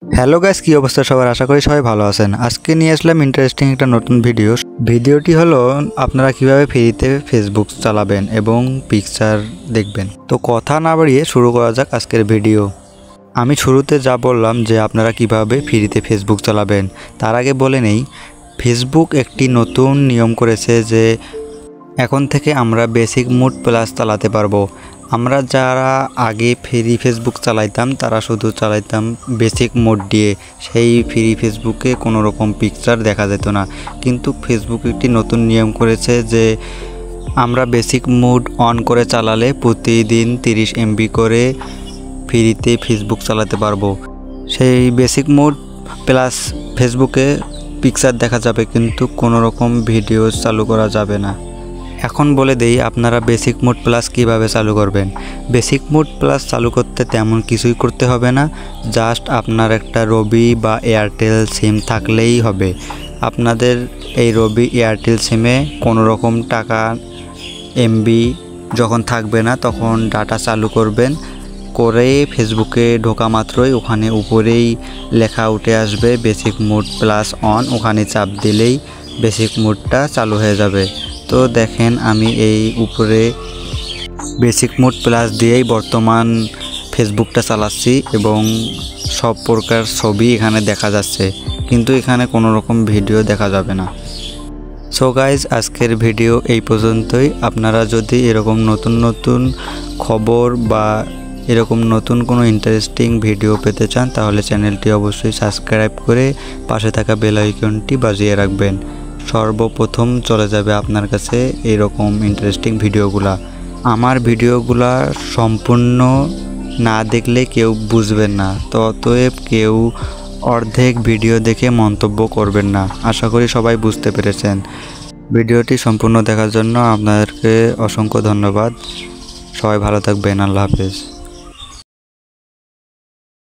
Hello guys, কি অবস্থা সবার? আশা করি সবাই ভালো আছেন। আজকে নিয়ে আসলাম ইন্টারেস্টিং একটা নতুন ভিডিওটি হলো আপনারা কিভাবে ফ্রিতে ফেসবুক চালাবেন এবং পিকচার দেখবেন। তো কথা না বাড়িয়ে শুরু করা যাক আজকের ভিডিও। আমি শুরুতে যা বললাম যে আপনারা কিভাবে ফ্রিতে ফেসবুক চালাবেন, তার আগে বলে নেই ফেসবুক একটি নতুন নিয়ম করেছে যে এখন থেকে আমরা বেসিক মোড প্লাস চালাতে পারবো। আমরা যারা আগে ফ্রি ফেসবুক চালাইতাম তারা শুধু চালাইতাম বেসিক মোড দিয়ে, সেই ফ্রি ফেসবুকে কোনো রকম পিকচার দেখা যেত না। কিন্তু ফেসবুক একটি নতুন নিয়ম করেছে যে আমরা বেসিক মোড অন করে চালালে প্রতিদিন 30 MB করে ফ্রিতে ফেসবুক চালাতে পারবো। সেই বেসিক মোড প্লাস ফেসবুকে পিকচার দেখা যাবে, কিন্তু কোনো রকম ভিডিও চালু করা যাবে না। এখন বলে দেই আপনারা বেসিক মোড প্লাস কিভাবে চালু করবেন। বেসিক মোড প্লাস চালু করতে তেমন কিছুই করতে হবে না, জাস্ট আপনার একটা রবি বা এয়ারটেল সিম থাকলেই হবে। আপনাদের এই রবি এয়ারটেল সিমে কোনো রকম টাকা এমবি যখন থাকবে না তখন ডাটা চালু করবেন, করে ফেসবুকে ঢোকা মাত্রই ওখানে উপরেই লেখা উঠে আসবে বেসিক মোড প্লাস অন, ওখানে চাপ দিলেই বেসিক মোডটা চালু হয়ে যাবে। তো দেখেন আমি এই উপরে বেসিক মোড প্লাস দিয়েই বর্তমান ফেসবুকটা চালাচ্ছি এবং সব প্রকার ছবি এখানে দেখা যাচ্ছে, কিন্তু এখানে কোনো রকম ভিডিও দেখা যাবে না। সো গাইজ, আজকের ভিডিও এই পর্যন্তই। আপনারা যদি এরকম নতুন নতুন খবর বা এরকম নতুন কোনো ইন্টারেস্টিং ভিডিও পেতে চান তাহলে চ্যানেলটি অবশ্যই সাবস্ক্রাইব করে পাশে থাকা বেল আইকনটি বাজিয়ে রাখবেন। সর্বপ্রথম চলে যাবে আপনার কাছে এরকম ইন্টারেস্টিং ভিডিওগুলা। আমার ভিডিওগুলা সম্পূর্ণ না দেখলে কেউ বুঝবেন না, তো অতএব কেউ অর্ধেক ভিডিও দেখে মন্তব্য করবেন না। আশা করি সবাই বুঝতে পেরেছেন। ভিডিওটি সম্পূর্ণ দেখার জন্য আপনাদেরকে অসংখ্য ধন্যবাদ। সবাই ভালো থাকবেন। আল্লাহ হাফেজ।